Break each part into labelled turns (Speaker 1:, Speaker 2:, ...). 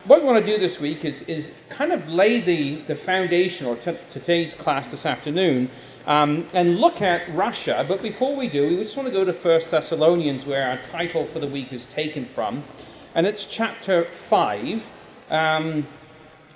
Speaker 1: what we want to do this week is kind of lay the foundation, or today's class this afternoon, and look at Russia. But before we do, we just want to go to 1 Thessalonians, where our title for the week is taken from. And it's chapter 5. And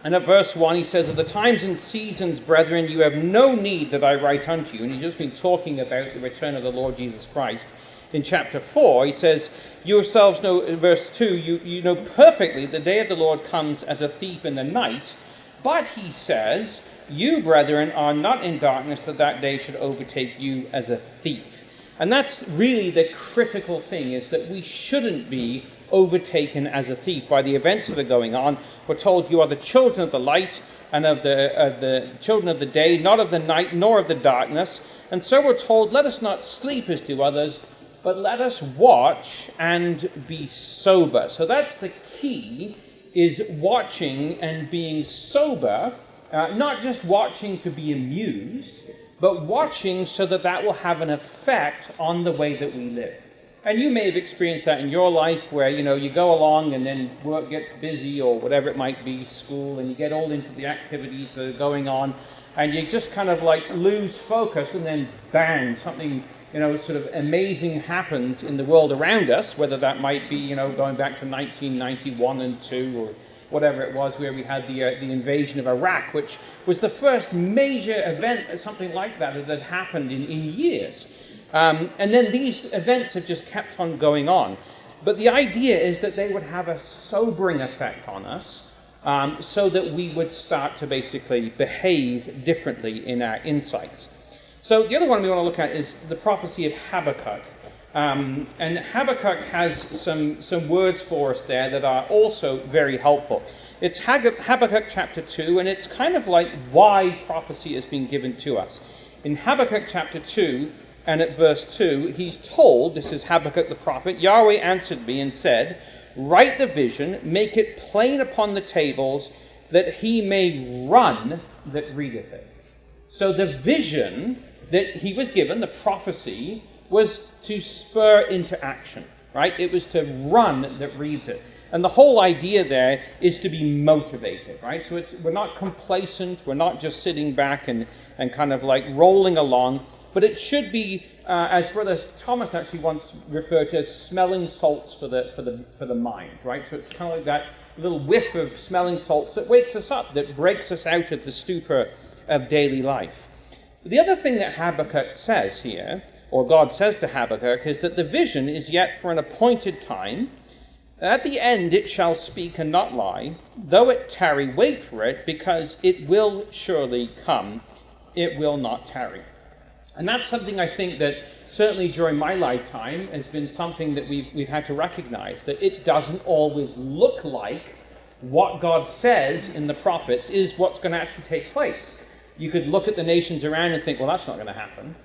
Speaker 1: at verse 1, he says, "Of the times and seasons, brethren, you have no need that I write unto you." And he's just been talking about the return of the Lord Jesus Christ. In chapter 4, he says, "You yourselves know," verse 2, you know perfectly the day of the Lord comes as a thief in the night. But he says, "You, brethren, are not in darkness, that day should overtake you as a thief." And that's really the critical thing, is that we shouldn't be overtaken as a thief by the events that are going on. We're told you are the children of the light and of the children of the day, not of the night nor of the darkness. And so we're told, let us not sleep as do others, but let us watch and be sober. So that's the key, is watching and being sober, not just watching to be amused, but watching so that will have an effect on the way that we live. And you may have experienced that in your life, where, you go along and then work gets busy, or whatever it might be, school, and you get all into the activities that are going on, and you just kind of like lose focus, and then bang, something sort of amazing happens in the world around us, whether that might be, going back to 1991 and 2, or whatever it was, where we had the invasion of Iraq, which was the first major event, something like that had happened in years. And then these events have just kept on going on. But the idea is that they would have a sobering effect on us, so that we would start to basically behave differently in our insights. So the other one we want to look at is the prophecy of Habakkuk. And Habakkuk has some words for us there that are also very helpful. It's Habakkuk chapter 2, and it's kind of like why prophecy has been given to us. In Habakkuk chapter 2, and at verse 2, he's told, this is Habakkuk the prophet, "Yahweh answered me and said, write the vision, make it plain upon the tables, that he may run that readeth it." So the vision that he was given, the prophecy, was to spur into action, right? It was to run that reads it. And the whole idea there is to be motivated, right? So we're not complacent, we're not just sitting back and kind of like rolling along, but it should be, as Brother Thomas actually once referred to, as smelling salts for the mind, right? So it's kind of like that little whiff of smelling salts that wakes us up, that breaks us out of the stupor of daily life. The other thing that Habakkuk says here, or God says to Habakkuk, is that the vision is yet for an appointed time. At the end it shall speak and not lie. Though it tarry, wait for it, because it will surely come. It will not tarry. And that's something I think that certainly during my lifetime has been something that we've had to recognize, that it doesn't always look like what God says in the prophets is what's going to actually take place. You could look at the nations around and think, well, that's not going to happen.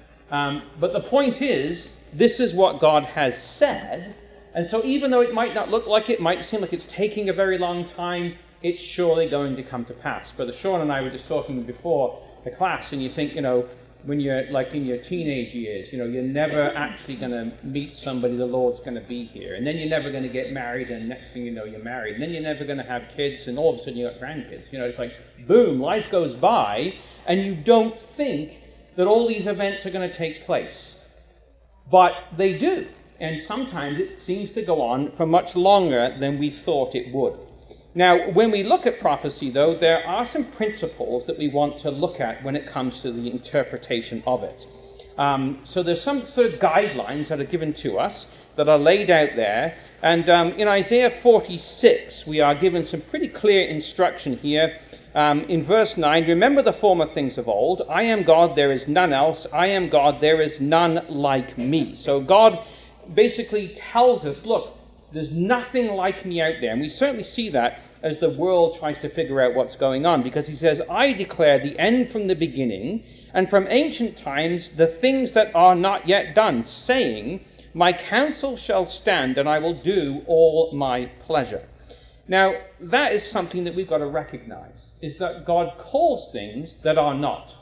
Speaker 1: But the point is, this is what God has said. And so even though it might not look like it, might seem like it's taking a very long time, it's surely going to come to pass. Brother Sean and I were just talking before the class, and you think, when you're like in your teenage years, you're never actually going to meet somebody the Lord's going to be here. And then you're never going to get married, and next thing you know, you're married. And then you're never going to have kids, and all of a sudden you've got grandkids. It's like, boom, life goes by, and you don't think that all these events are going to take place. But they do. And sometimes it seems to go on for much longer than we thought it would. Now, when we look at prophecy, though, there are some principles that we want to look at when it comes to the interpretation of it. So there's some sort of guidelines that are given to us that are laid out there. And in Isaiah 46, we are given some pretty clear instruction here. In verse 9, "Remember the former things of old. I am God, there is none else. I am God, there is none like me." So God basically tells us, look, there's nothing like me out there. And we certainly see that as the world tries to figure out what's going on, because he says, "I declare the end from the beginning, and from ancient times the things that are not yet done, saying, my counsel shall stand, and I will do all my pleasure." Now, that is something that we've got to recognize, is that God calls things that are not.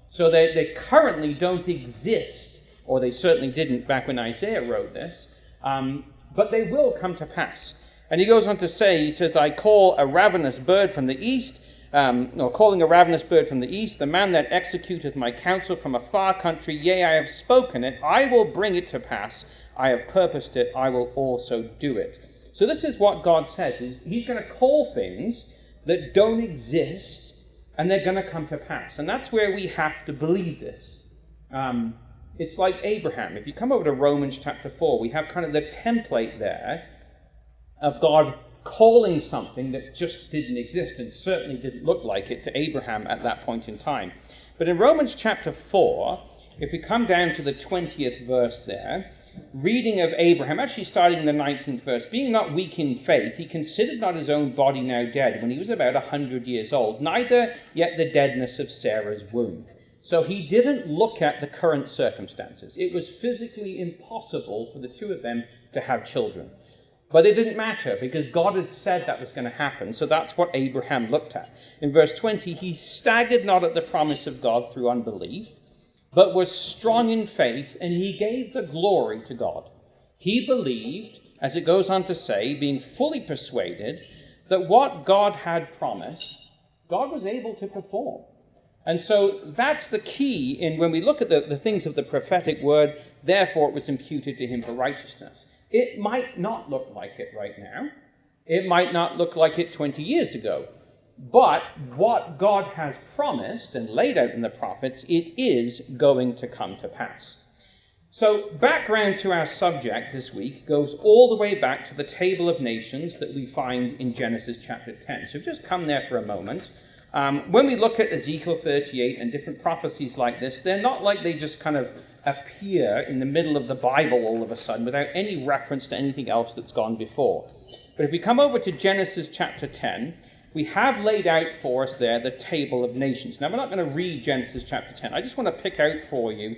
Speaker 1: So they currently don't exist, or they certainly didn't back when Isaiah wrote this, but they will come to pass. And he goes on to say, he says, I call a ravenous bird from the east, calling a ravenous bird from the east, the man that executeth my counsel from a far country, yea, I have spoken it, I will bring it to pass, I have purposed it, I will also do it. So this is what God says. He's going to call things that don't exist, and they're going to come to pass. And that's where we have to believe this. It's like Abraham. If you come over to Romans chapter 4, we have kind of the template there of God calling something that just didn't exist and certainly didn't look like it to Abraham at that point in time. But in Romans chapter 4, if we come down to the 20th verse there, reading of Abraham, actually starting in the 19th verse, being not weak in faith, he considered not his own body now dead when he was about 100 years old, neither yet the deadness of Sarah's womb. So he didn't look at the current circumstances. It was physically impossible for the two of them to have children. But it didn't matter because God had said that was going to happen. So that's what Abraham looked at. In verse 20, he staggered not at the promise of God through unbelief, but was strong in faith, and he gave the glory to God. He believed, as it goes on to say, being fully persuaded that what God had promised, God was able to perform. And so that's the key in when we look at the things of the prophetic word, therefore it was imputed to him for righteousness. It might not look like it right now. It might not look like it 20 years ago. But what God has promised and laid out in the prophets, it is going to come to pass. So background to our subject this week goes all the way back to the table of nations that we find in Genesis chapter 10. So just come there for a moment. When we look at Ezekiel 38 and different prophecies like this, they're not like they just kind of appear in the middle of the Bible all of a sudden without any reference to anything else that's gone before. But if we come over to Genesis chapter 10, we have laid out for us there the table of nations. Now, we're not going to read Genesis chapter 10. I just want to pick out for you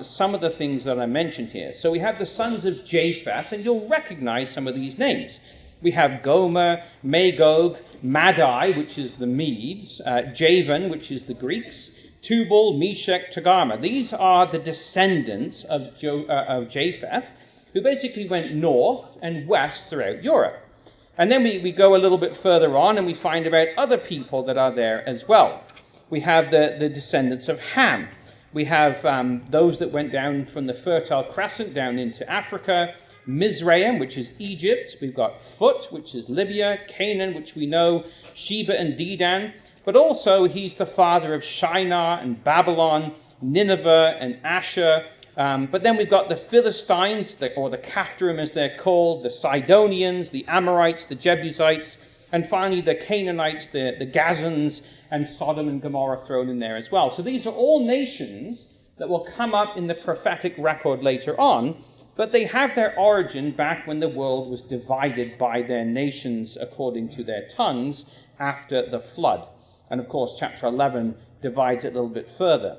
Speaker 1: some of the things that I mentioned here. So we have the sons of Japheth, and you'll recognize some of these names. We have Gomer, Magog, Madai, which is the Medes, Javan, which is the Greeks, Tubal, Meshach, Togarmah. These are the descendants of Japheth, who basically went north and west throughout Europe. And then we go a little bit further on and we find about other people that are there as well. We have the descendants of Ham. We have those that went down from the Fertile Crescent down into Africa, Mizraim, which is Egypt. We've got Phut, which is Libya, Canaan, which we know, Sheba and Dedan. But also he's the father of Shinar and Babylon, Nineveh and Asher. But then we've got the Philistines, or the Caphtorim as they're called, the Sidonians, the Amorites, the Jebusites, and finally the Canaanites, the Gazans, and Sodom and Gomorrah thrown in there as well. So these are all nations that will come up in the prophetic record later on, but they have their origin back when the world was divided by their nations according to their tongues after the flood. And of course, chapter 11 divides it a little bit further.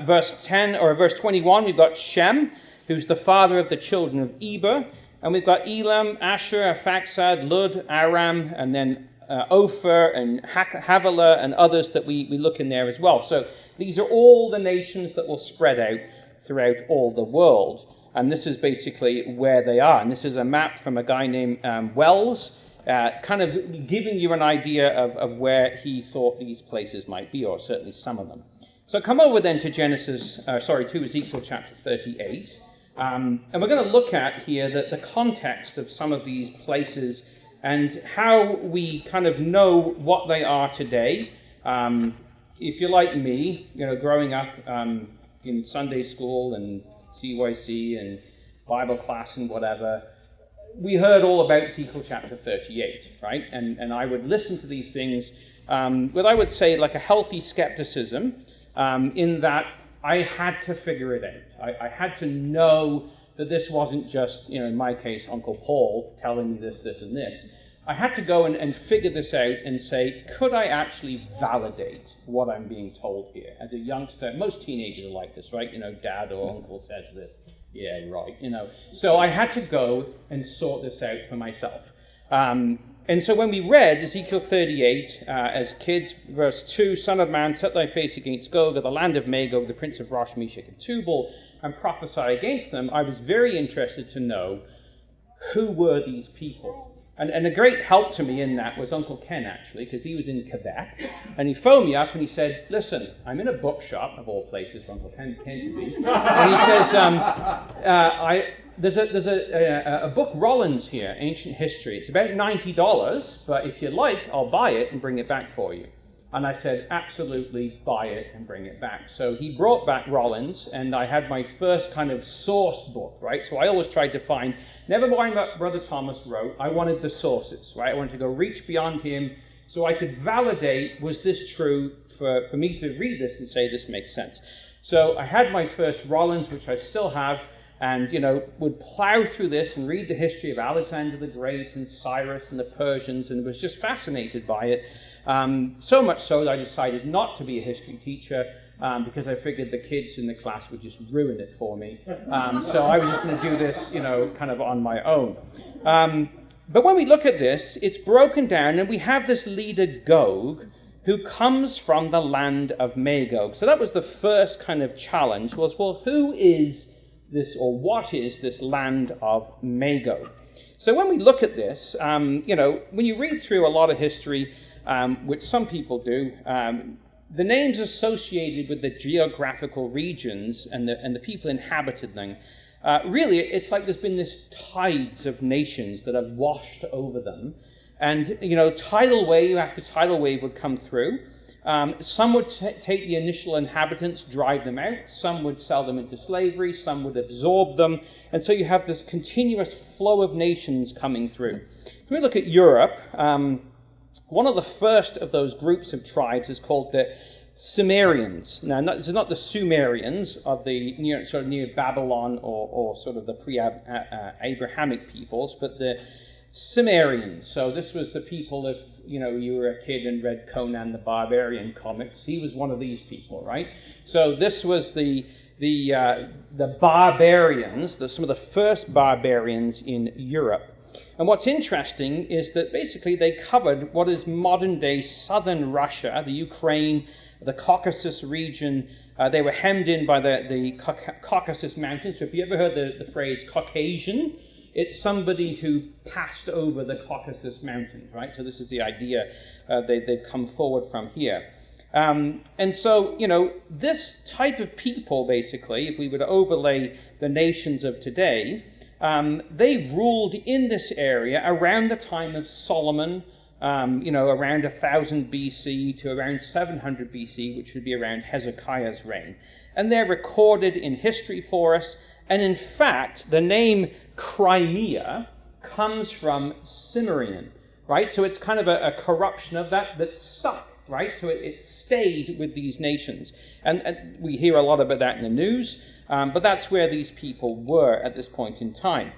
Speaker 1: Verse 21, we've got Shem, who's the father of the children of Eber. And we've got Elam, Asher, Arphaxad, Lud, Aram, and then Ophir and Havilah and others that we look in there as well. So these are all the nations that will spread out throughout all the world. And this is basically where they are. And this is a map from a guy named Wells, kind of giving you an idea of where he thought these places might be, or certainly some of them. So come over then to to Ezekiel chapter 38. And we're going to look at here the context of some of these places and how we kind of know what they are today. If you're like me, growing up in Sunday school and CYC and Bible class and whatever, we heard all about Ezekiel chapter 38, right? And I would listen to these things with, I would say, like a healthy skepticism, in that I had to figure it out. I had to know that this wasn't just, in my case, Uncle Paul telling me this, and this. I had to go and figure this out and say, could I actually validate what I'm being told here? As a youngster, most teenagers are like this, right? Dad or uncle says this. Yeah, right, So I had to go and sort this out for myself. And so when we read Ezekiel 38 as kids, verse 2, Son of man, set thy face against Gog, the land of Magog, the prince of Rosh, Meshach and Tubal, and prophesy against them, I was very interested to know who were these people. And a great help to me in that was Uncle Ken, actually, because he was in Quebec. And he phoned me up and he said, listen, I'm in a bookshop, of all places for Uncle Ken to be. And he says, there's a book, Rollins here, Ancient History. It's about $90, but if you like, I'll buy it and bring it back for you. And I said, absolutely, buy it and bring it back. So he brought back Rollins, and I had my first kind of source book, right? So I always tried to find, never mind what Brother Thomas wrote, I wanted the sources, right? I wanted to go reach beyond him so I could validate, was this true, for me to read this and say this makes sense. So I had my first Rollins, which I still have, and, would plow through this and read the history of Alexander the Great and Cyrus and the Persians, and was just fascinated by it. So much so that I decided not to be a history teacher because I figured the kids in the class would just ruin it for me. So I was just going to do this, kind of on my own. But when we look at this, it's broken down, and we have this leader Gog, who comes from the land of Magog. So that was the first kind of challenge, was, well, who is this, or what is this land of Magog? So when we look at this, when you read through a lot of history, which some people do, the names associated with the geographical regions and the people inhabited them, really it's like there's been this tides of nations that have washed over them. And, tidal wave after tidal wave would come through. Some would take the initial inhabitants, drive them out. Some would sell them into slavery. Some would absorb them. And so you have this continuous flow of nations coming through. If we look at Europe, one of the first of those groups of tribes is called the Cimmerians. Now, this is not the Sumerians of the near Babylon or sort of the pre-Abrahamic peoples, but the Cimmerians. So this was the people, if you were a kid and read Conan the Barbarian comics, he was one of these people, right? So this was the barbarians, some of the first barbarians in Europe. And what's interesting is that basically they covered what is modern-day southern Russia, the Ukraine, the Caucasus region. They were hemmed in by the Caucasus Mountains. So if you ever heard the phrase Caucasian, it's somebody who passed over the Caucasus Mountains, right? So this is the idea they've come forward from here. And so, this type of people, basically, if we were to overlay the nations of today, they ruled in this area around the time of Solomon, around 1000 BC to around 700 BC, which would be around Hezekiah's reign. And they're recorded in history for us. And in fact, the name Crimea comes from Cimmerian, right? So it's kind of a corruption of that stuck, right? So it stayed with these nations. And we hear a lot about that in the news, but that's where these people were at this point in time.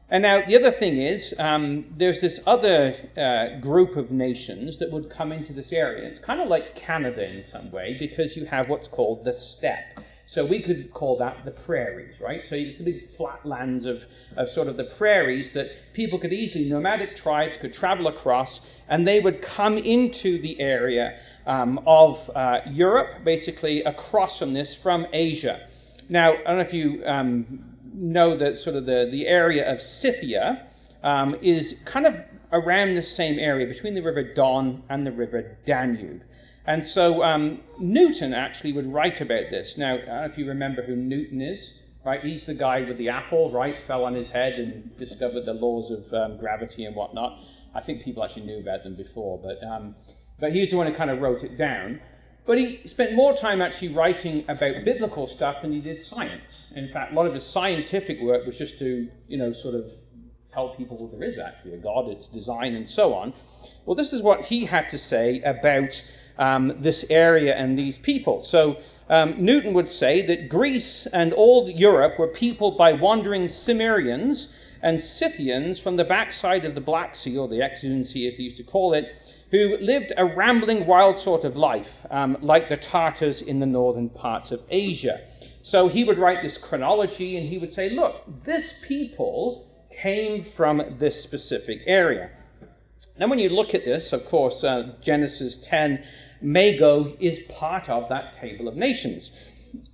Speaker 1: And now the other thing is, there's this other group of nations that would come into this area. It's kind of like Canada in some way, because you have what's called the steppe. So we could call that the prairies, right? So it's the big flat lands of sort of the prairies that people could easily, nomadic tribes could travel across, and they would come into the area of Europe, basically across from this, from Asia. Now, I don't know if you know that sort of the area of Scythia is kind of around the same area between the River Don and the River Danube. And so Newton actually would write about this. Now, I don't know if you remember who Newton is, right? He's the guy with the apple, right? Fell on his head and discovered the laws of gravity and whatnot. I think people actually knew about them before, but he's the one who kind of wrote it down. But he spent more time actually writing about biblical stuff than he did science. In fact, a lot of his scientific work was just to, sort of tell people, well, there is actually a God, its design, and so on. Well, this is what he had to say about this area and these people. So Newton would say that Greece and all Europe were peopled by wandering Cimmerians and Scythians from the backside of the Black Sea, or the Exodus Sea as they used to call it, who lived a rambling, wild sort of life, like the Tartars in the northern parts of Asia. So he would write this chronology, and he would say, look, this people came from this specific area. Now, when you look at this, of course, Genesis 10, Magog is part of that table of nations.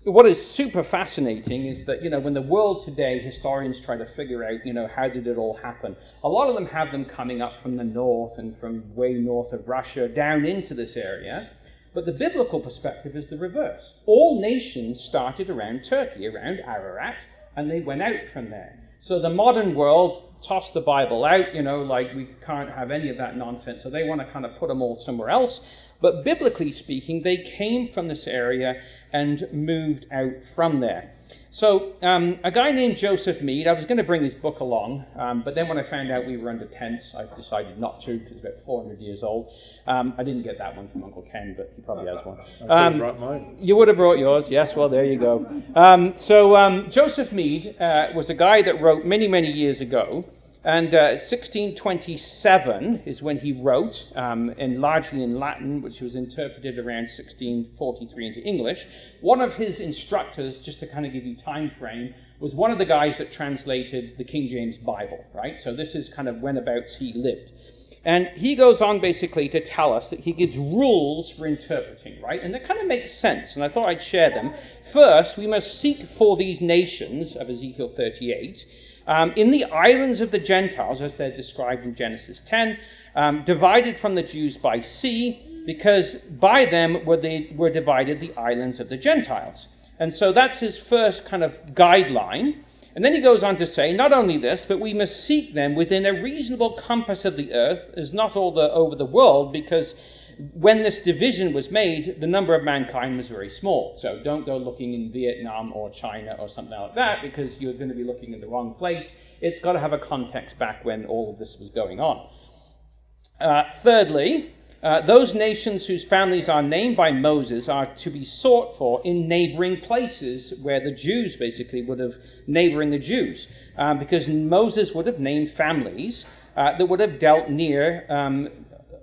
Speaker 1: what is super fascinating is that, when the world today, historians try to figure out, how did it all happen? A lot of them have them coming up from the north and from way north of Russia down into this area. But the biblical perspective is the reverse. All nations started around Turkey, around Ararat, and they went out from there. So the modern world tossed the Bible out, we can't have any of that nonsense. So they want to kind of put them all somewhere else. But biblically speaking, they came from this area and moved out from there. So a guy named Joseph Mead, I was going to bring his book along, but then when I found out we were under tents, I decided not to, because it's about 400 years old. I didn't get that one from Uncle Ken, but he probably has one.
Speaker 2: I brought mine.
Speaker 1: You would have brought yours, yes, well, there you go. Joseph Mead was a guy that wrote many, many years ago, and 1627 is when he wrote, and largely in Latin, which was interpreted around 1643 into English. One of his instructors, just to kind of give you time frame, was one of the guys that translated the King James Bible, right? So this is kind of whenabouts he lived. And he goes on basically to tell us that he gives rules for interpreting, right? And that kind of makes sense, and I thought I'd share them. First, we must seek for these nations of Ezekiel 38, in the islands of the Gentiles, as they're described in Genesis 10, divided from the Jews by sea, because by them were divided the islands of the Gentiles. And so that's his first kind of guideline. And then he goes on to say, not only this, but we must seek them within a reasonable compass of the earth, as not all over the world, because when this division was made, the number of mankind was very small. So don't go looking in Vietnam or China or something like that, because you're going to be looking in the wrong place. It's got to have a context back when all of this was going on. Thirdly, those nations whose families are named by Moses are to be sought for in neighboring places where the Jews basically would have neighboring the Jews, because Moses would have named families that would have dealt near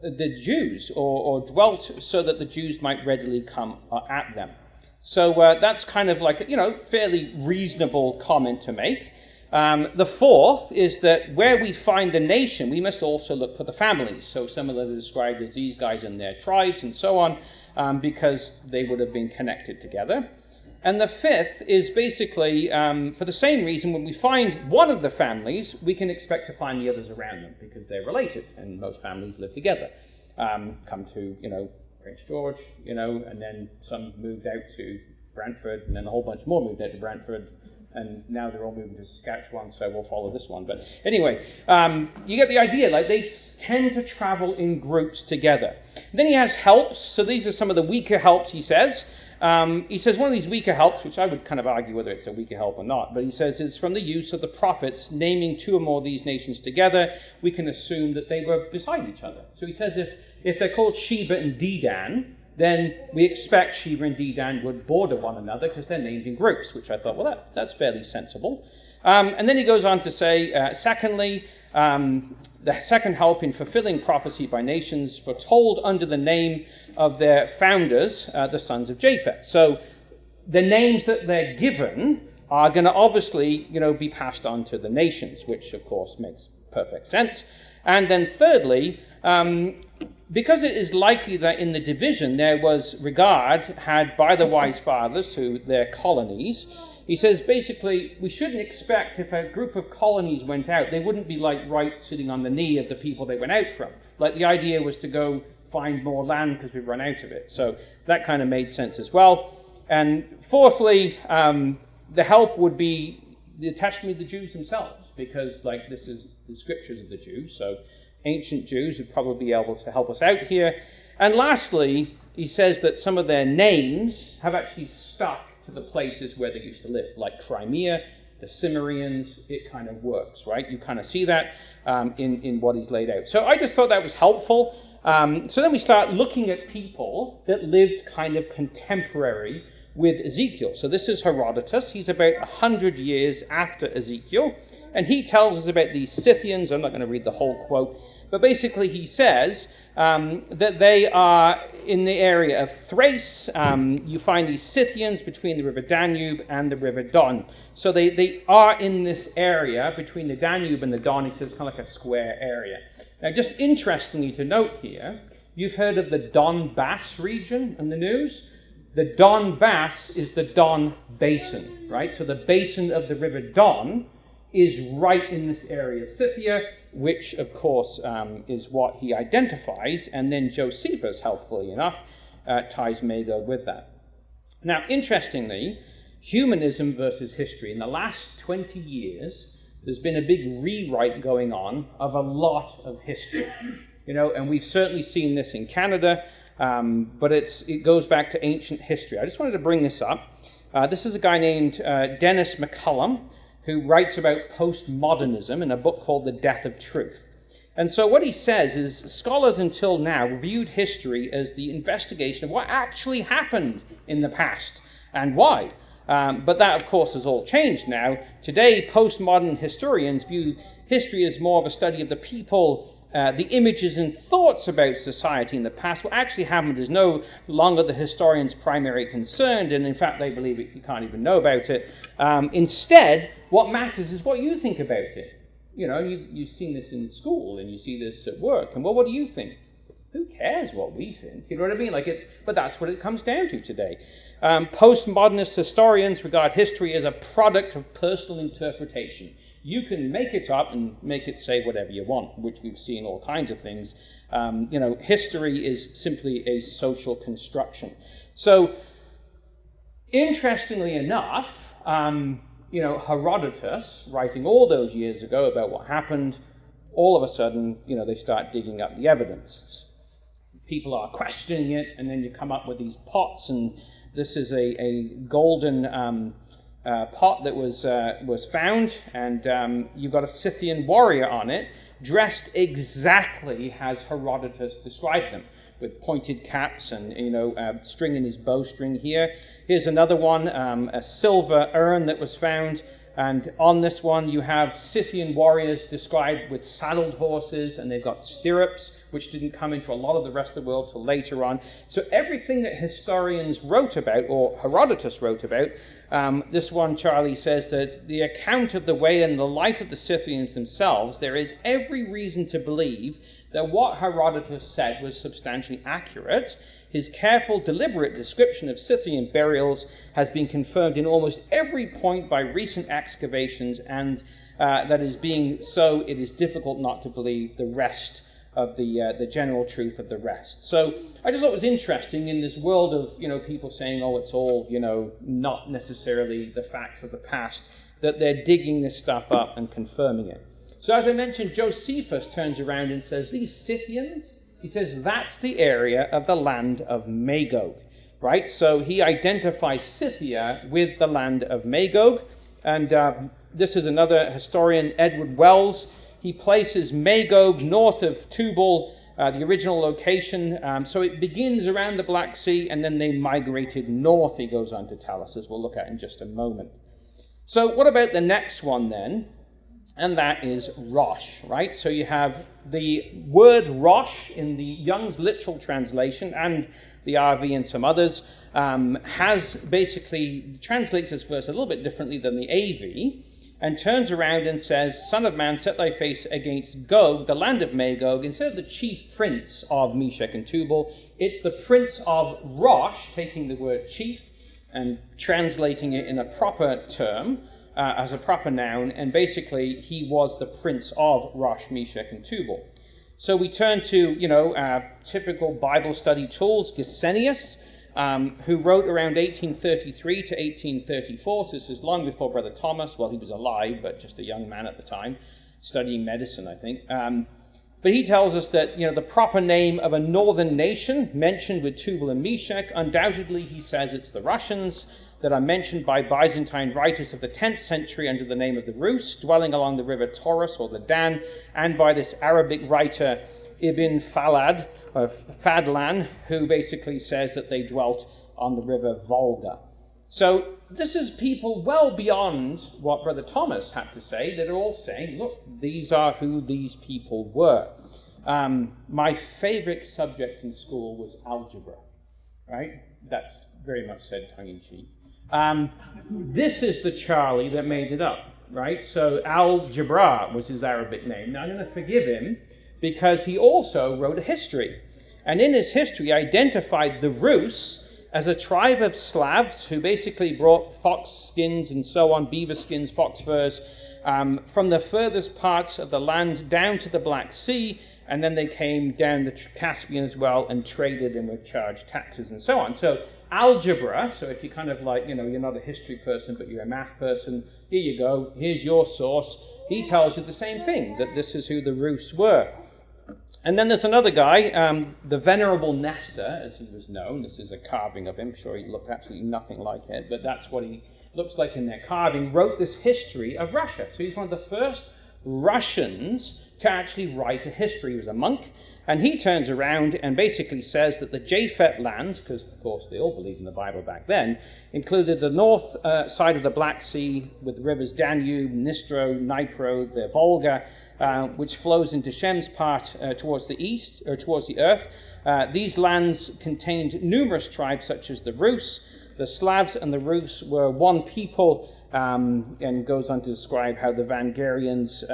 Speaker 1: the Jews or dwelt so that the Jews might readily come at them. So that's kind of like, fairly reasonable comment to make. The fourth is that where we find the nation, we must also look for the families. So similarly described as these guys and their tribes and so on, because they would have been connected together. And the fifth is basically, for the same reason, when we find one of the families, we can expect to find the others around them, because they're related, and most families live together. Come to, Prince George, and then some moved out to Brantford, and then a whole bunch more moved out to Brantford, and now they're all moving to Saskatchewan, so we'll follow this one. But anyway, you get the idea. Like, they tend to travel in groups together. Then he has helps. So these are some of the weaker helps, he says. He says one of these weaker helps, which I would kind of argue whether it's a weaker help or not, but he says is from the use of the prophets, naming two or more of these nations together, we can assume that they were beside each other. So he says if they're called Sheba and Dedan, then we expect Sheba and Dedan would border one another because they're named in groups, which I thought, well, that's fairly sensible. And then he goes on to say, secondly, the second help in fulfilling prophecy by nations foretold under the name of their founders, the sons of Japheth. So the names that they're given are going to obviously, be passed on to the nations, which of course makes perfect sense. And then thirdly, because it is likely that in the division there was regard had by the wise fathers to their colonies, he says basically we shouldn't expect if a group of colonies went out, they wouldn't be like right sitting on the knee of the people they went out from. Like the idea was to go find more land because we've run out of it. So that kind of made sense as well. And fourthly, the help would be the testimony of the Jews themselves, because this is the scriptures of the Jews. So ancient Jews would probably be able to help us out here. And lastly, he says that some of their names have actually stuck to the places where they used to live, like Crimea, the Cimmerians. It kind of works, right? You kind of see that in what he's laid out. So I just thought that was helpful. So then we start looking at people that lived kind of contemporary with Ezekiel. So this is Herodotus. He's about 100 years after Ezekiel. And he tells us about these Scythians. I'm not going to read the whole quote. But basically he says that they are in the area of Thrace. You find these Scythians between the river Danube and the river Don. So they are in this area between the Danube and the Don. He says kind of like a square area. Now, just interestingly to note here, you've heard of the Donbass region in the news. The Don Baths is the Don Basin, right? So the basin of the River Don is right in this area of Scythia, which, of course, is what he identifies. And then Josephus, helpfully enough, ties Magog with that. Now, interestingly, humanism versus history. In the last 20 years, there's been a big rewrite going on of a lot of history. And we've certainly seen this in Canada, but it goes back to ancient history. I just wanted to bring this up. This is a guy named Dennis McCullum, who writes about postmodernism in a book called The Death of Truth. And so what he says is scholars until now viewed history as the investigation of what actually happened in the past and why. But that, of course, has all changed now. Today, postmodern historians view history as more of a study of the people, the images and thoughts about society in the past. What actually happened is no longer the historian's primary concern, and in fact, they believe you can't even know about it. Instead, what matters is what you think about it. You've seen this in school, and you see this at work, and well, what do you think? Who cares what we think? You know what I mean? But that's what it comes down to today. Postmodernist historians regard history as a product of personal interpretation. You can make it up and make it say whatever you want, which we've seen all kinds of things. History is simply a social construction. So, interestingly enough, Herodotus, writing all those years ago about what happened, all of a sudden, they start digging up the evidence. People are questioning it, and then you come up with these pots, and this is a golden pot that was found, and you've got a Scythian warrior on it, dressed exactly as Herodotus described them, with pointed caps and string in his bowstring here. Here's another one, a silver urn that was found, and on this one you have Scythian warriors described with saddled horses, and they've got stirrups, which didn't come into a lot of the rest of the world till later on. So everything that historians wrote about, or Herodotus wrote about, this one, Charlie, says that the account of the way and the life of the Scythians themselves, there is every reason to believe that what Herodotus said was substantially accurate. His careful, deliberate description of Scythian burials has been confirmed in almost every point by recent excavations, and that is being so, it is difficult not to believe the rest of the general truth of the rest. So I just thought it was interesting in this world of people saying, oh, it's all not necessarily the facts of the past, that they're digging this stuff up and confirming it. So as I mentioned, Josephus turns around and says, these Scythians, he says, that's the area of the land of Magog, right? So he identifies Scythia with the land of Magog. And this is another historian, Edward Wells. He places Magog north of Tubal, the original location. So it begins around the Black Sea, and then they migrated north, he goes on to tell us, as we'll look at in just a moment. So what about the next one then? And that is Rosh, right? So you have the word Rosh in the Young's literal translation and the RV and some others has basically translates this verse a little bit differently than the AV, and turns around and says, Son of man, set thy face against Gog, the land of Magog. Instead of the chief prince of Meshach and Tubal, it's the prince of Rosh, taking the word chief and translating it in a proper term, as a proper noun, and basically he was the prince of Rosh, Meshach, and Tubal. So we turn to, typical Bible study tools, Gesenius, who wrote around 1833 to 1834. So this is long before Brother Thomas. Well, he was alive, but just a young man at the time, studying medicine, I think. But he tells us that, the proper name of a northern nation mentioned with Tubal and Meshach, undoubtedly, he says it's the Russians, that are mentioned by Byzantine writers of the 10th century under the name of the Rus, dwelling along the river Taurus or the Dan, and by this Arabic writer Ibn Fadlan, who basically says that they dwelt on the river Volga. So this is people well beyond what Brother Thomas had to say that are all saying, look, these are who these people were. My favorite subject in school was algebra, right? That's very much said tongue-in-cheek. This is the Charlie that made it up, right? So Al-Jabra was his Arabic name. Now I'm going to forgive him because he also wrote a history. And in his history identified the Rus as a tribe of Slavs who basically brought fox skins and so on, beaver skins, fox furs, from the furthest parts of the land down to the Black Sea, and then they came down the Caspian as well and traded and were charged taxes and so on. So algebra, so if you kind of like, you're not a history person, but you're a math person, here you go, here's your source. He tells you the same thing, that this is who the Rus were. And then there's another guy, the Venerable Nestor, as he was known. This is a carving of him. I'm sure he looked absolutely nothing like it, but that's what he looks like in their carving. Wrote this history of Russia. So he's one of the first Russians to actually write a history. He was a monk, and he turns around and basically says that the Japhet lands, because of course they all believed in the Bible back then, included the north side of the Black Sea with the rivers Danube, Dnistro, Dnipro, the Volga, which flows into Shem's part towards the east, or towards the earth. These lands contained numerous tribes such as the Rus. The Slavs and the Rus were one people, and goes on to describe how the Vangarians,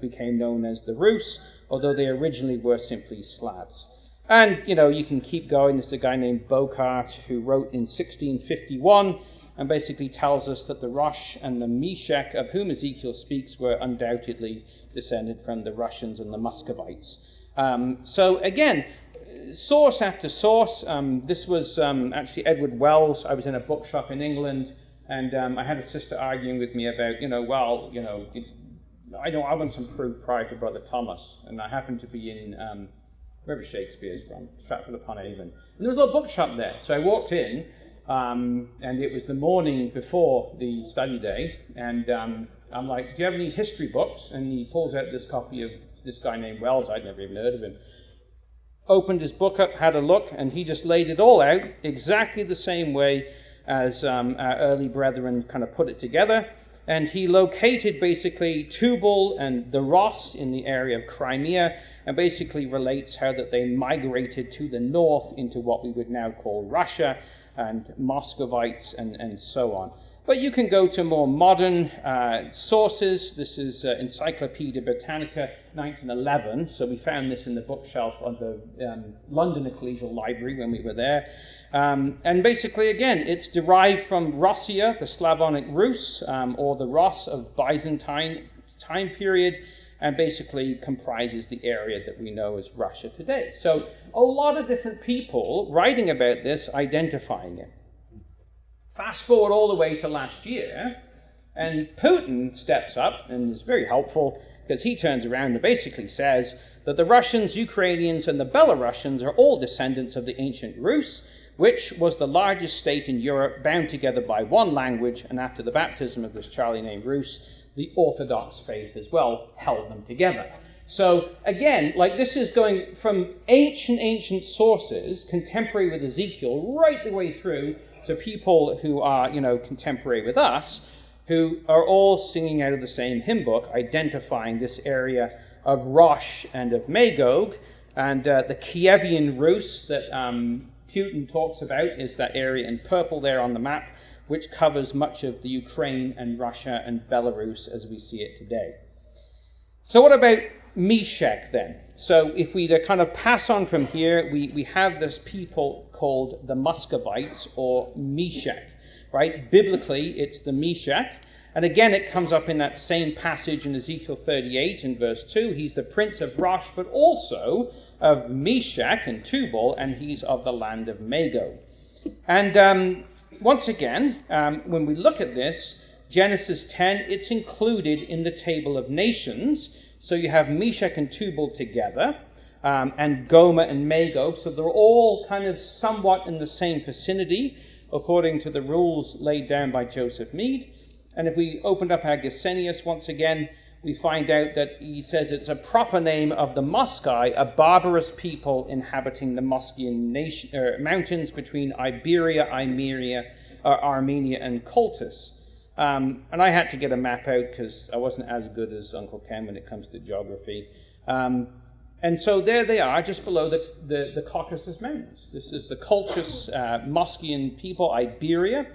Speaker 1: became known as the Rus, although they originally were simply Slavs. And, you can keep going. There's a guy named Bocart who wrote in 1651 and basically tells us that the Rosh and the Meshach, of whom Ezekiel speaks, were undoubtedly descended from the Russians and the Muscovites. So again, source after source. This was actually Edward Wells. I was in a bookshop in England, and I had a sister arguing with me about, I want some proof prior to Brother Thomas, and I happened to be in wherever Shakespeare's from, Stratford-upon-Avon. And there was a little bookshop there, so I walked in, and it was the morning before the study day, and I'm like, do you have any history books? And he pulls out this copy of this guy named Wells. I'd never even heard of him. Opened his book up, had a look, and he just laid it all out exactly the same way as our early brethren kind of put it together. And he located basically Tubal and the Rosh in the area of Crimea, and basically relates how that they migrated to the north into what we would now call Russia, and Muscovites and so on. But you can go to more modern sources. This is Encyclopedia Britannica, 1911. So we found this in the bookshelf of the London Ecclesial Library when we were there. And basically, again, it's derived from Russia, the Slavonic Rus, or the Ross of Byzantine time period, and basically comprises the area that we know as Russia today. So a lot of different people writing about this, identifying it. Fast forward all the way to last year, and Putin steps up and is very helpful, because he turns around and basically says that the Russians, Ukrainians, and the Belarusians are all descendants of the ancient Rus, which was the largest state in Europe, bound together by one language, and after the baptism of this Charlie named Rus, the Orthodox faith as well held them together. So again, this is going from ancient sources, contemporary with Ezekiel, right the way through to people who are, contemporary with us, who are all singing out of the same hymn book, identifying this area of Rosh and of Magog. And the Kievian Rus that Putin talks about is that area in purple there on the map, which covers much of the Ukraine and Russia and Belarus as we see it today. So what about Meshach then? So if we kind of pass on from here, we have this people called the Muscovites or Meshach, right? Biblically, it's the Meshach. And again, it comes up in that same passage in Ezekiel 38 in verse 2. He's the prince of Rosh, but also of Meshach and Tubal, and he's of the land of Magog. And once again, when we look at this, Genesis 10, it's included in the table of nations. So you have Meshach and Tubal together, and Gomer and Magog. So they're all kind of somewhat in the same vicinity, according to the rules laid down by Joseph Mead. And if we opened up our Gesenius once again, we find out that he says it's a proper name of the Musci, a barbarous people inhabiting the Muscian mountains between Iberia, Armenia, and Colchis. And I had to get a map out because I wasn't as good as Uncle Ken when it comes to geography. And so there they are, just below the Caucasus Mountains. This is the Colchis Muscian people, Iberia.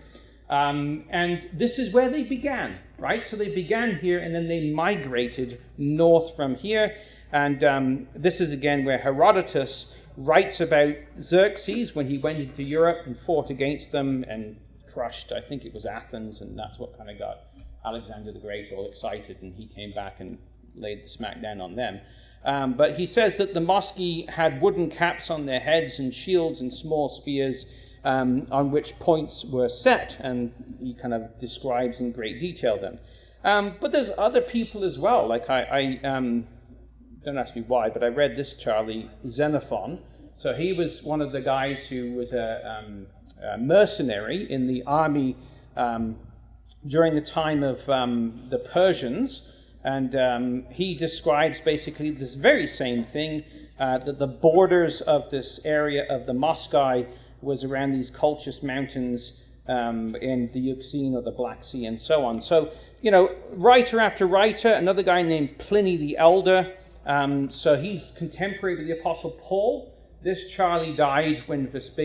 Speaker 1: And this is where they began, right? So they began here, and then they migrated north from here. And this is, again, where Herodotus writes about Xerxes when he went into Europe and fought against them and crushed, I think it was Athens, and that's what kind of got Alexander the Great all excited, and he came back and laid the smackdown on them. But he says that the Moschi had wooden caps on their heads and shields and small spears on which points were set, and he kind of describes in great detail them. But there's other people as well. Like I don't ask me why, but I read this Charlie, Xenophon. So he was one of the guys who was a mercenary in the army during the time of the Persians, and he describes basically this very same thing, that the borders of this area of the Moschi was around these Colchis mountains in the Euxine or the Black Sea and so on. So, writer after writer, another guy named Pliny the Elder, so he's contemporary with the Apostle Paul. This Charlie died when he was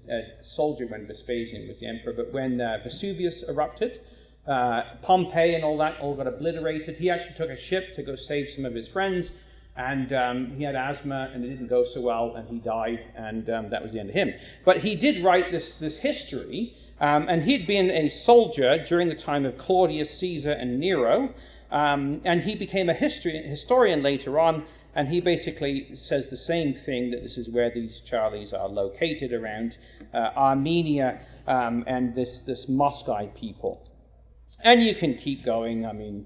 Speaker 1: a soldier when Vespasian was the emperor, but when Vesuvius erupted, Pompeii and all that all got obliterated. He actually took a ship to go save some of his friends, and he had asthma, and it didn't go so well, and he died, and that was the end of him. But he did write this history, and he'd been a soldier during the time of Claudius Caesar and Nero, and he became a historian later on. And he basically says the same thing, that this is where these Charlies are located, around Armenia and this Moschi people. And you can keep going. I mean,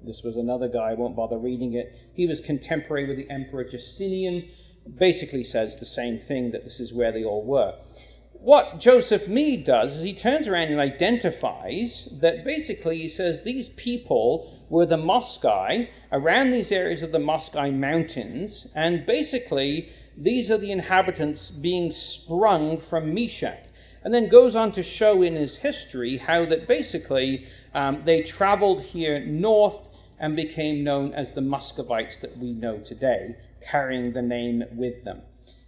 Speaker 1: this was another guy, I won't bother reading it. He was contemporary with the Emperor Justinian, basically says the same thing, that this is where they all were. What Joseph Mead does is he turns around and identifies that basically he says these people were the Moschi around these areas of the Moschi mountains, and basically these are the inhabitants being sprung from Meshach. And then goes on to show in his history how that basically they traveled here north and became known as the Muscovites that we know today, carrying the name with them.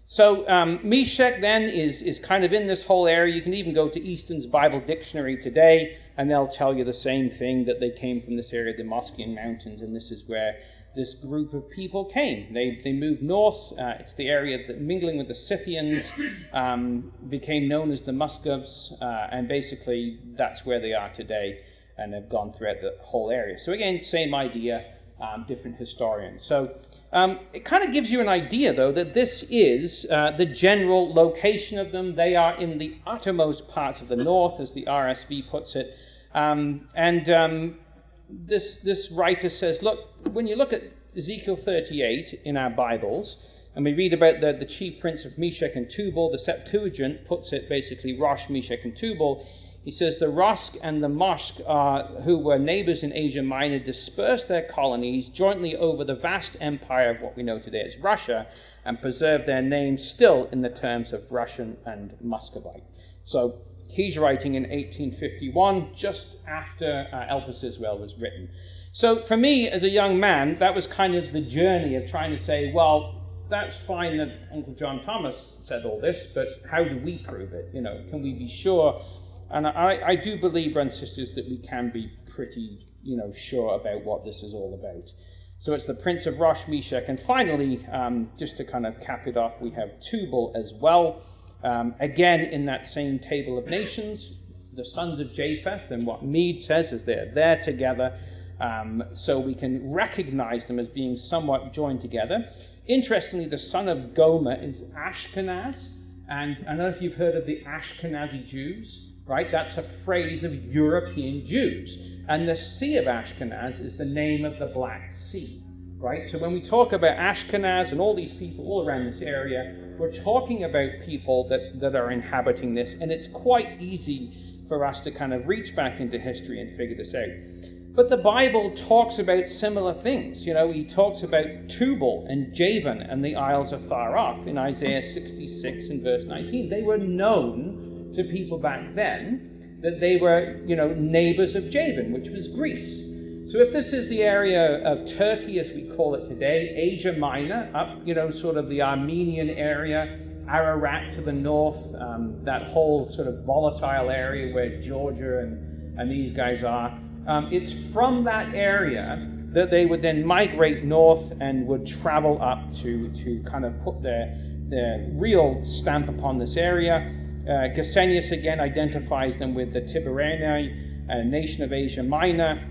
Speaker 1: So Meshach then is kind of in this whole area. You can even go to Easton's Bible Dictionary today, and they'll tell you the same thing, that they came from this area, the Moschian Mountains, and this is where this group of people came. They moved north. It's the area that, mingling with the Scythians, became known as the Muscoves, and basically that's where they are today, and have gone throughout the whole area. So again, same idea, different historians. So it kind of gives you an idea, though, that this is the general location of them. They are in the uttermost parts of the north, as the RSV puts it. This writer says, look, when you look at Ezekiel 38 in our Bibles, and we read about the chief prince of Meshach and Tubal, the Septuagint puts it basically Rosh, Meshach, and Tubal. He says the Rosk and the Moshk, who were neighbors in Asia Minor, dispersed their colonies jointly over the vast empire of what we know today as Russia, and preserved their names still in the terms of Russian and Muscovite. So he's writing in 1851, just after Elpis Israel was written. So for me, as a young man, that was kind of the journey of trying to say, well, that's fine that Uncle John Thomas said all this, but how do we prove it? Can we be sure? And I do believe, brothers and sisters, that we can be pretty, sure about what this is all about. So it's the Prince of Rosh, Meshach, and finally, just to kind of cap it off, we have Tubal as well. Again, in that same table of nations, the sons of Japheth, and what Mead says is they're there together, so we can recognize them as being somewhat joined together. Interestingly, the son of Gomer is Ashkenaz, and I don't know if you've heard of the Ashkenazi Jews. Right, that's a phrase of European Jews. And the Sea of Ashkenaz is the name of the Black Sea. Right, so when we talk about Ashkenaz and all these people all around this area, we're talking about people that are inhabiting this. And it's quite easy for us to kind of reach back into history and figure this out. But the Bible talks about similar things. He talks about Tubal and Javan and the isles afar off in Isaiah 66 and verse 19. They were known to people back then that they were, neighbors of Javan, which was Greece. So if this is the area of Turkey, as we call it today, Asia Minor, up, sort of the Armenian area, Ararat to the north, that whole sort of volatile area where Georgia and these guys are, it's from that area that they would then migrate north and would travel up to kind of put their real stamp upon this area. Gesenius again identifies them with the Tibareni, a nation of Asia Minor,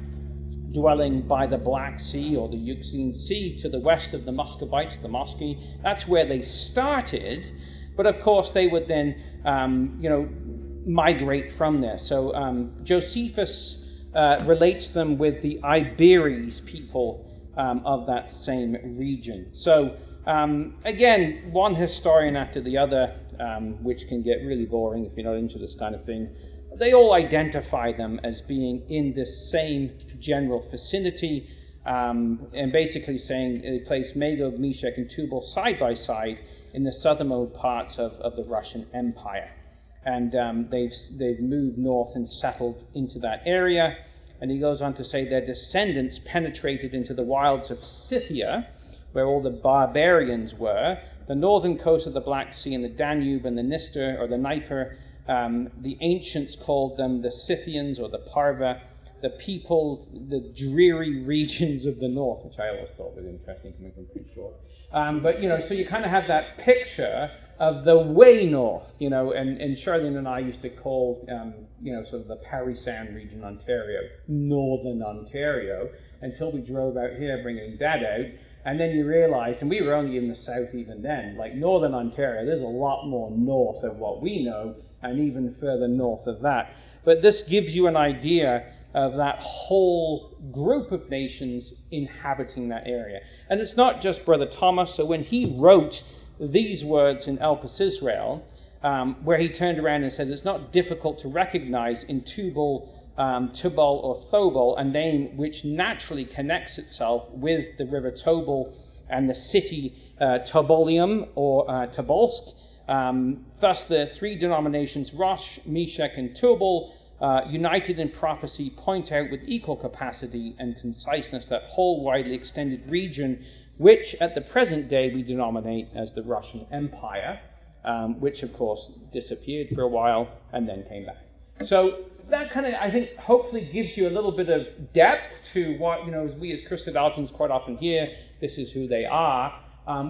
Speaker 1: dwelling by the Black Sea or the Euxine Sea to the west of the Muscovites, the Moschi. That's where they started, but of course they would then, migrate from there. So Josephus relates them with the Iberes people of that same region. So again, one historian after the other, which can get really boring if you're not into this kind of thing. They all identify them as being in this same general vicinity, and basically saying they place Magog, Meshach, and Tubal side by side in the southernmost parts of the Russian Empire. And they've moved north and settled into that area. And he goes on to say their descendants penetrated into the wilds of Scythia, where all the barbarians were, the northern coast of the Black Sea and the Danube and the Dniester or the Dnieper. The ancients called them the Scythians or the Parva, the people, the dreary regions of the north, which I always thought was interesting coming from pretty short. So you kind of have that picture of the way north, and Charlene and I used to call, sort of the Parry Sound region, Ontario, Northern Ontario, until we drove out here bringing Dad out. And then you realize, and we were only in the south even then, like Northern Ontario, there's a lot more north of what we know, and even further north of that. But this gives you an idea of that whole group of nations inhabiting that area. And it's not just Brother Thomas. So when he wrote these words in Elpis Israel, where he turned around and says it's not difficult to recognize in Tubal, or Thobal, a name which naturally connects itself with the river Tobol and the city Tobolium or Tobolsk. Thus the three denominations, Rosh, Meshach, and Tubal, united in prophecy, point out with equal capacity and conciseness that whole widely extended region, which at the present day we denominate as the Russian Empire, which of course disappeared for a while and then came back. So that kind of, I think, hopefully gives you a little bit of depth to what, as we as Christadelphians quite often hear, this is who they are.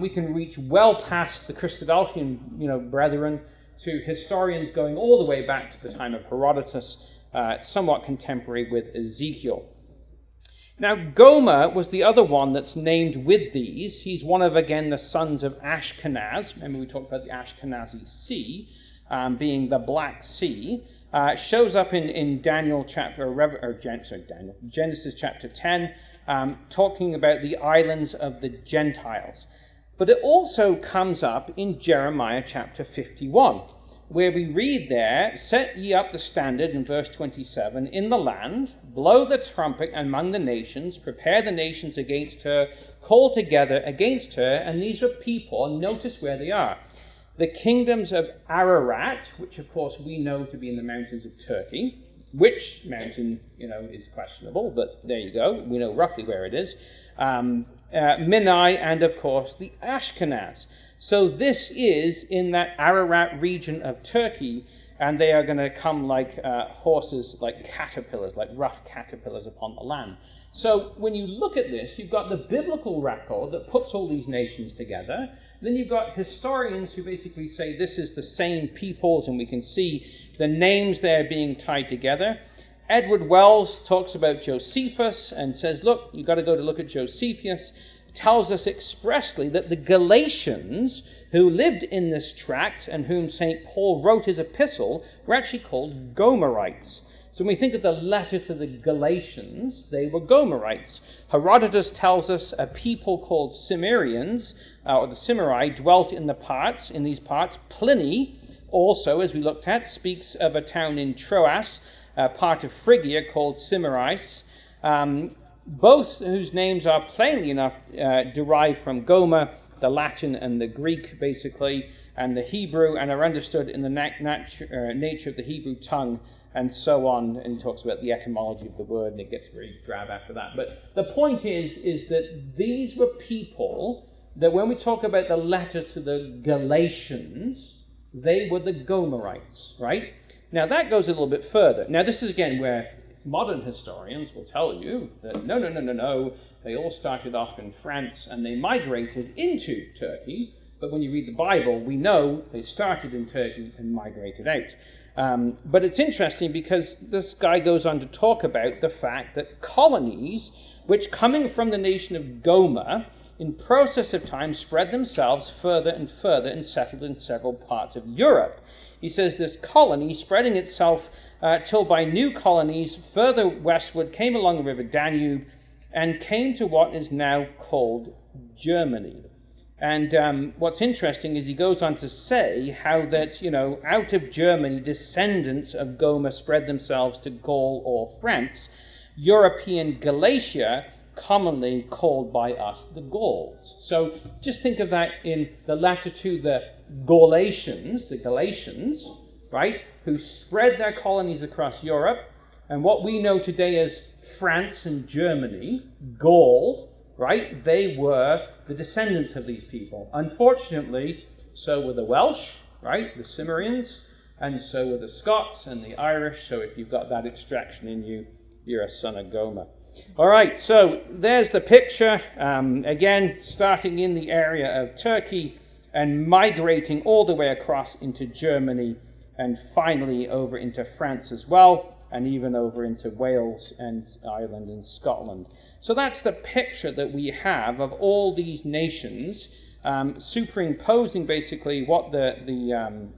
Speaker 1: We can reach well past the Christadelphian, brethren, to historians going all the way back to the time of Herodotus, somewhat contemporary with Ezekiel. Now, Gomer was the other one that's named with these. He's one of, again, the sons of Ashkenaz. Remember we talked about the Ashkenazi Sea being the Black Sea. Shows up in Genesis chapter 10, talking about the islands of the Gentiles. But it also comes up in Jeremiah chapter 51, where we read there, set ye up the standard in verse 27, in the land, blow the trumpet among the nations, prepare the nations against her, call together against her, and these are people, and notice where they are. The kingdoms of Ararat, which of course we know to be in the mountains of Turkey, which mountain, is questionable, but there you go, we know roughly where it is. Minai, and of course the Ashkenaz. So this is in that Ararat region of Turkey, and they are going to come like horses, like caterpillars, like rough caterpillars upon the land. So when you look at this, you've got the biblical record that puts all these nations together. Then you've got historians who basically say this is the same peoples, and we can see the names there being tied together. Edward Wells talks about Josephus and says, look, you've got to go to look at Josephus. Tells us expressly that the Galatians who lived in this tract and whom St. Paul wrote his epistle were actually called Gomerites. So when we think of the letter to the Galatians, they were Gomerites. Herodotus tells us a people called Cimmerians, or the Cimmeri, dwelt in these parts. Pliny also, as we looked at, speaks of a town in Troas, part of Phrygia called Cimmeris, both whose names are plainly enough derived from Gomer, the Latin and the Greek, basically, and the Hebrew, and are understood in the nature of the Hebrew tongue, and so on. And he talks about the etymology of the word, and it gets very drab after that. But the point is that these were people that when we talk about the letter to the Galatians, they were the Gomerites, right? Now, that goes a little bit further. Now, this is, again, where modern historians will tell you that no, they all started off in France and they migrated into Turkey. But when you read the Bible, we know they started in Turkey and migrated out. But it's interesting because this guy goes on to talk about the fact that colonies, which coming from the nation of Gomer, in process of time spread themselves further and further and settled in several parts of Europe. He says this colony spreading itself till by new colonies further westward came along the river Danube and came to what is now called Germany. And what's interesting is he goes on to say how that, out of Germany, descendants of Gomer spread themselves to Gaul or France, European Galatia, commonly called by us the Gauls. So just think of that in the latter two, the Galatians, right, who spread their colonies across Europe, and what we know today as France and Germany, Gaul, right, they were the descendants of these people. Unfortunately, so were the Welsh, right, the Cimmerians, and so were the Scots and the Irish. So if you've got that extraction in you, you're a son of Gomer. All right, so there's the picture. Again, starting in the area of Turkey and migrating all the way across into Germany and finally over into France as well, and even over into Wales and Ireland and Scotland. So that's the picture that we have of all these nations superimposing basically what the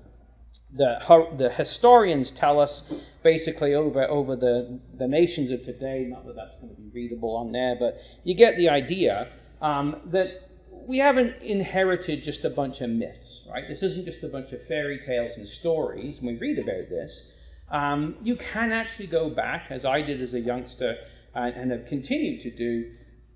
Speaker 1: historians tell us basically over the nations of today. Not that that's going to be readable on there, but you get the idea that we haven't inherited just a bunch of myths, right? This isn't just a bunch of fairy tales and stories. When we read about this, you can actually go back, as I did as a youngster and have continued to do,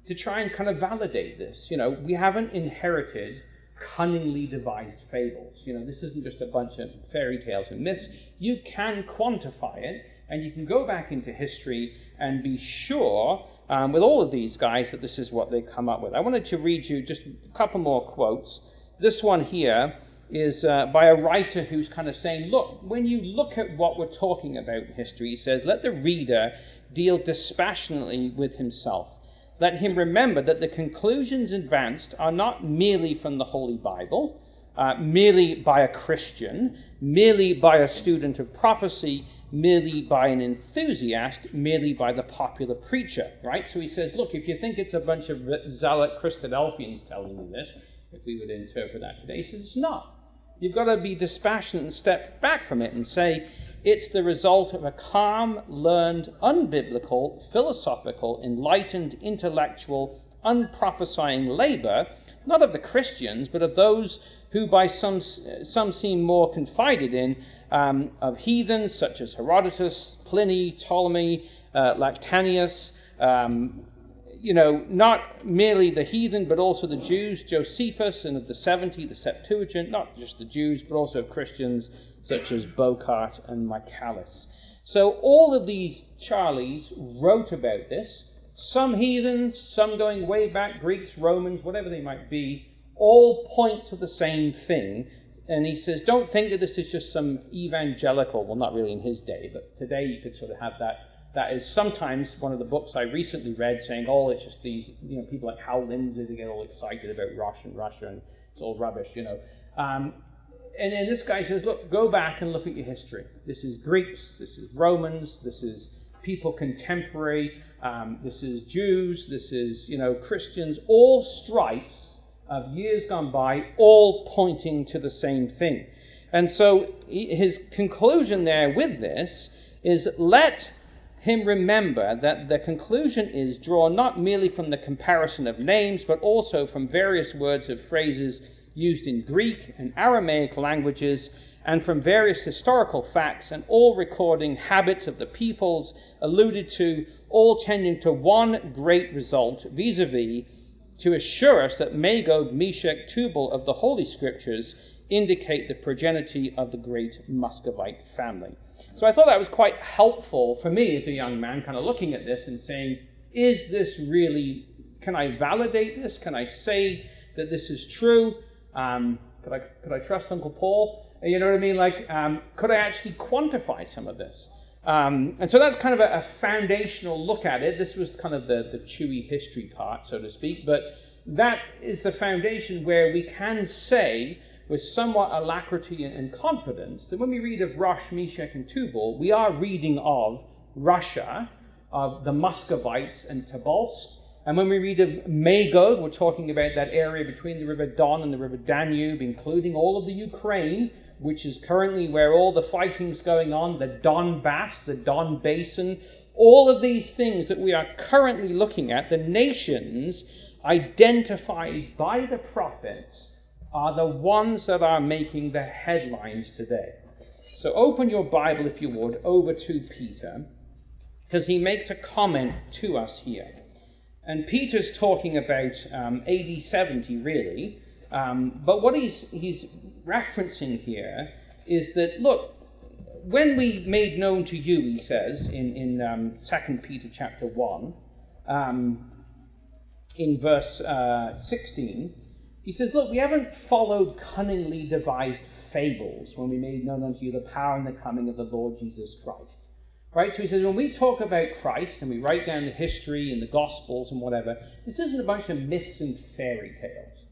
Speaker 1: to try and kind of validate this. We haven't inherited cunningly devised fables. This isn't just a bunch of fairy tales and myths. You can quantify it, and you can go back into history and be sure with all of these guys that this is what they come up with. I wanted to read you just a couple more quotes. This one here is by a writer who's kind of saying, look, when you look at what we're talking about in history, he says, let the reader deal dispassionately with himself. Let him remember that the conclusions advanced are not merely from the Holy Bible, merely by a Christian, merely by a student of prophecy, merely by an enthusiast, merely by the popular preacher, right? So he says, look, if you think it's a bunch of zealot Christadelphians telling you this, if we would interpret that today, he says it's not. You've got to be dispassionate and step back from it and say, it's the result of a calm, learned, unbiblical, philosophical, enlightened, intellectual, unprophesying labor, not of the Christians, but of those who by some seem more confided in, of heathens such as Herodotus, Pliny, Ptolemy, Lactantius, not merely the heathen, but also the Jews, Josephus, and of the 70, the Septuagint, not just the Jews, but also Christians such as Bocart and Michaelis. So all of these Charlies wrote about this. Some heathens, some going way back, Greeks, Romans, whatever they might be, all point to the same thing. And he says, don't think that this is just some evangelical, well, not really in his day, but today you could sort of have that. That is sometimes one of the books I recently read saying, oh, it's just these, people like Hal Lindsey, they get all excited about Rosh and Russia, and it's all rubbish, And then this guy says, look, go back and look at your history. This is Greeks, this is Romans, this is people contemporary, this is Jews, this is, Christians, all stripes of years gone by, all pointing to the same thing. And so his conclusion there with this is, let him remember that the conclusion is drawn not merely from the comparison of names, but also from various words of phrases used in Greek and Aramaic languages, and from various historical facts, and all recording habits of the peoples alluded to, all tending to one great result, vis-a-vis, to assure us that Magog, Meshach, Tubal of the Holy Scriptures indicate the progeny of the great Muscovite family. So I thought that was quite helpful for me as a young man, kind of looking at this and saying, is this really, can I validate this? Can I say that this is true? Could I trust Uncle Paul? You know what I mean? Could I actually quantify some of this? And so that's kind of a foundational look at it. This was kind of the chewy history part, so to speak, but that is the foundation where we can say with somewhat alacrity and confidence that when we read of Rosh, Meshach, and Tubal, we are reading of Russia, of the Muscovites and Tobolsk. And when we read of Magog, we're talking about that area between the River Don and the River Danube, including all of the Ukraine, which is currently where all the fighting's going on, the Donbass, the Don Basin, all of these things that we are currently looking at, the nations identified by the prophets are the ones that are making the headlines today. So open your Bible, if you would, over to Peter, because he makes a comment to us here. And Peter's talking about AD 70, really. But what he's referencing here is that, look, when we made known to you, he says, in 2 Peter chapter 1, in verse 16, he says, look, we haven't followed cunningly devised fables when we made known unto you the power and the coming of the Lord Jesus Christ. Right? So he says, when we talk about Christ and we write down the history and the Gospels and whatever, this isn't a bunch of myths and fairy tales.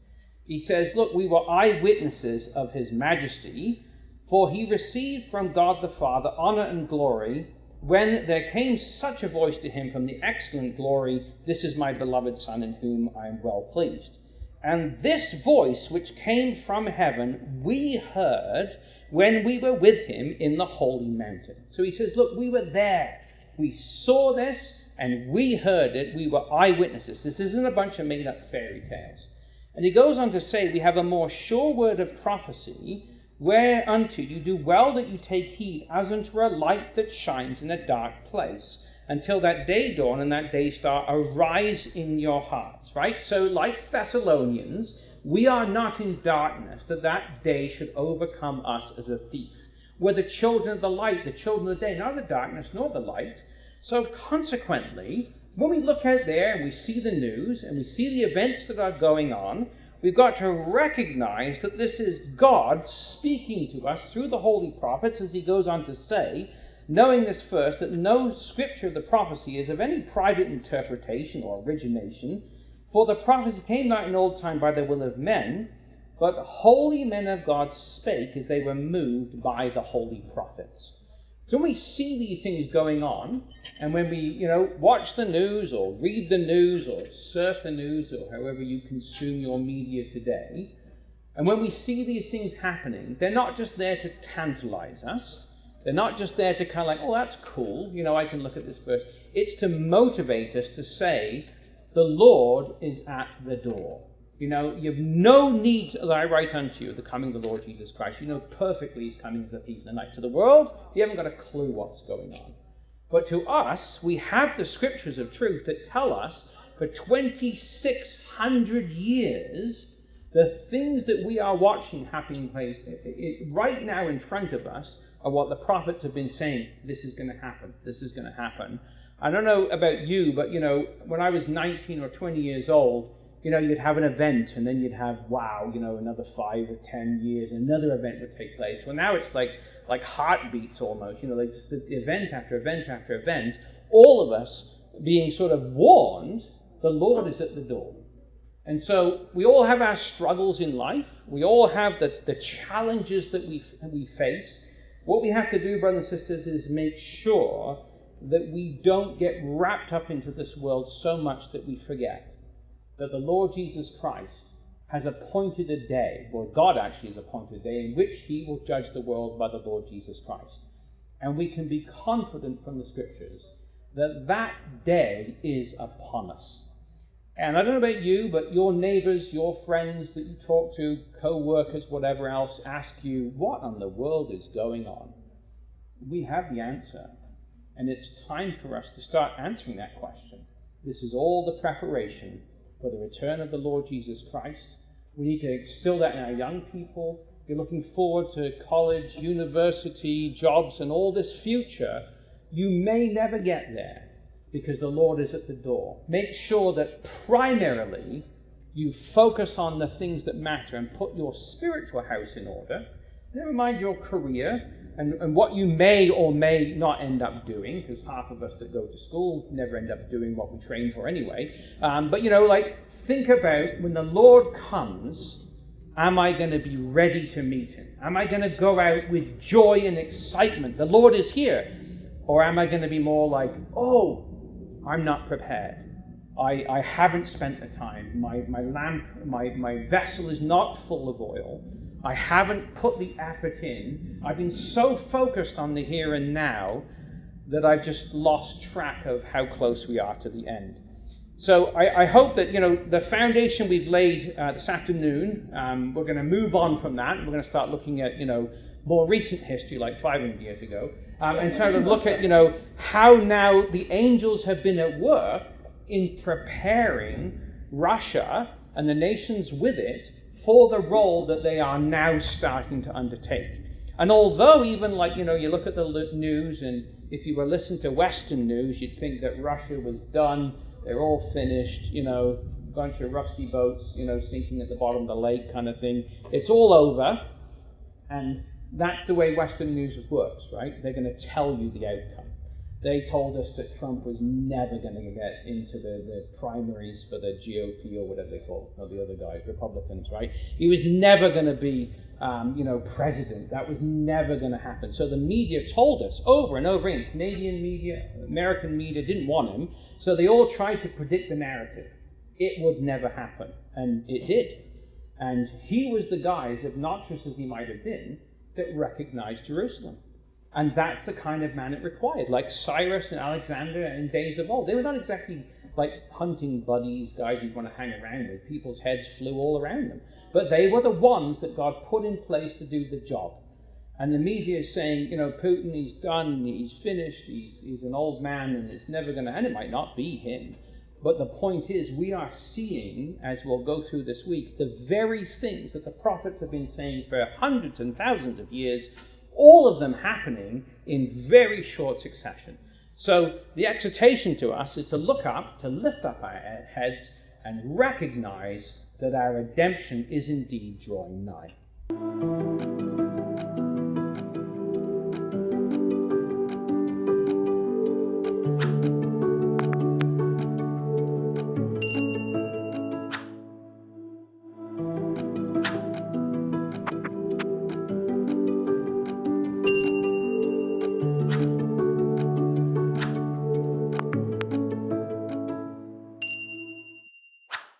Speaker 1: He says, look, we were eyewitnesses of his majesty, for he received from God the Father honor and glory when there came such a voice to him from the excellent glory, this is my beloved Son in whom I am well pleased. And this voice which came from heaven we heard when we were with him in the holy mountain. So he says, look, we were there. We saw this and we heard it. We were eyewitnesses. This isn't a bunch of made-up fairy tales. And he goes on to say, we have a more sure word of prophecy, whereunto you do well that you take heed, as unto a light that shines in a dark place, until that day dawn and that day star arise in your hearts. Right? So like Thessalonians, we are not in darkness, that day should overcome us as a thief. We're the children of the light, the children of the day, not the darkness nor the light. So consequently, when we look out there and we see the news and we see the events that are going on, we've got to recognize that this is God speaking to us through the holy prophets, as he goes on to say, knowing this first, that no scripture of the prophecy is of any private interpretation or origination, for the prophecy came not in old time by the will of men, but holy men of God spake as they were moved by the holy prophets. So when we see these things going on, and when we, watch the news or read the news or surf the news or however you consume your media today, and when we see these things happening, they're not just there to tantalize us. They're not just there to kind of like, oh, that's cool. I can look at this verse. It's to motivate us to say, the Lord is at the door. You have no need that I write unto you the coming of the Lord Jesus Christ. You know perfectly he's coming as a thief in the night. To the world, you haven't got a clue what's going on. But to us, we have the scriptures of truth that tell us for 2,600 years, the things that we are watching happening place right now in front of us are what the prophets have been saying. This is going to happen. This is going to happen. I don't know about you, but, when I was 19 or 20 years old, you'd have an event and then you'd have, another 5 or 10 years, another event would take place. Well, now it's like heartbeats almost, like just the event after event after event, all of us being sort of warned, the Lord is at the door. And so we all have our struggles in life. We all have the challenges that we face. What we have to do, brothers and sisters, is make sure that we don't get wrapped up into this world so much that we forget that the Lord Jesus Christ has appointed a day, or God actually has appointed a day, in which he will judge the world by the Lord Jesus Christ. And we can be confident from the scriptures that that day is upon us. And I don't know about you, but your neighbors, your friends that you talk to, co-workers, whatever else, ask you, what on the world is going on? We have the answer. And it's time for us to start answering that question. This is all the preparation for the return of the Lord Jesus Christ. We need to instill that in our young people. You're looking forward to college, university, jobs, and all this future. You may never get there because the Lord is at the door. Make sure that primarily you focus on the things that matter and put your spiritual house in order. Never mind your career and what you may or may not end up doing, because half of us that go to school never end up doing what we train for anyway. But think about when the Lord comes, am I going to be ready to meet him? Am I going to go out with joy and excitement? The Lord is here. Or am I going to be more like, oh, I'm not prepared. I haven't spent the time. My lamp, my vessel is not full of oil. I haven't put the effort in. I've been so focused on the here and now that I've just lost track of how close we are to the end. So I hope that, the foundation we've laid this afternoon, we're going to move on from that. We're going to start looking at, more recent history, like 500 years ago, and sort of look at, how now the angels have been at work in preparing Russia and the nations with it for the role that they are now starting to undertake. And although even you look at the news, and if you were listening to Western news, you'd think that Russia was done, they're all finished, a bunch of rusty boats, sinking at the bottom of the lake kind of thing. It's all over, and that's the way Western news works, right? They're going to tell you the outcome. They told us that Trump was never going to get into the primaries for the GOP or whatever they call it, or the other guys, Republicans, right? He was never going to be, president. That was never going to happen. So the media told us over and over again, Canadian media, American media didn't want him, so they all tried to predict the narrative. It would never happen, and it did. And he was the guy, as obnoxious as he might have been, that recognized Jerusalem. And that's the kind of man it required, like Cyrus and Alexander in days of old. They were not exactly like hunting buddies, guys you'd want to hang around with. People's heads flew all around them. But they were the ones that God put in place to do the job. And the media is saying, Putin, he's done, he's finished, he's an old man, and it's never going to, and it might not be him. But the point is, we are seeing, as we'll go through this week, the very things that the prophets have been saying for hundreds and thousands of years, all of them happening in very short succession. So the exhortation to us is to look up, to lift up our heads, and recognize that our redemption is indeed drawing nigh.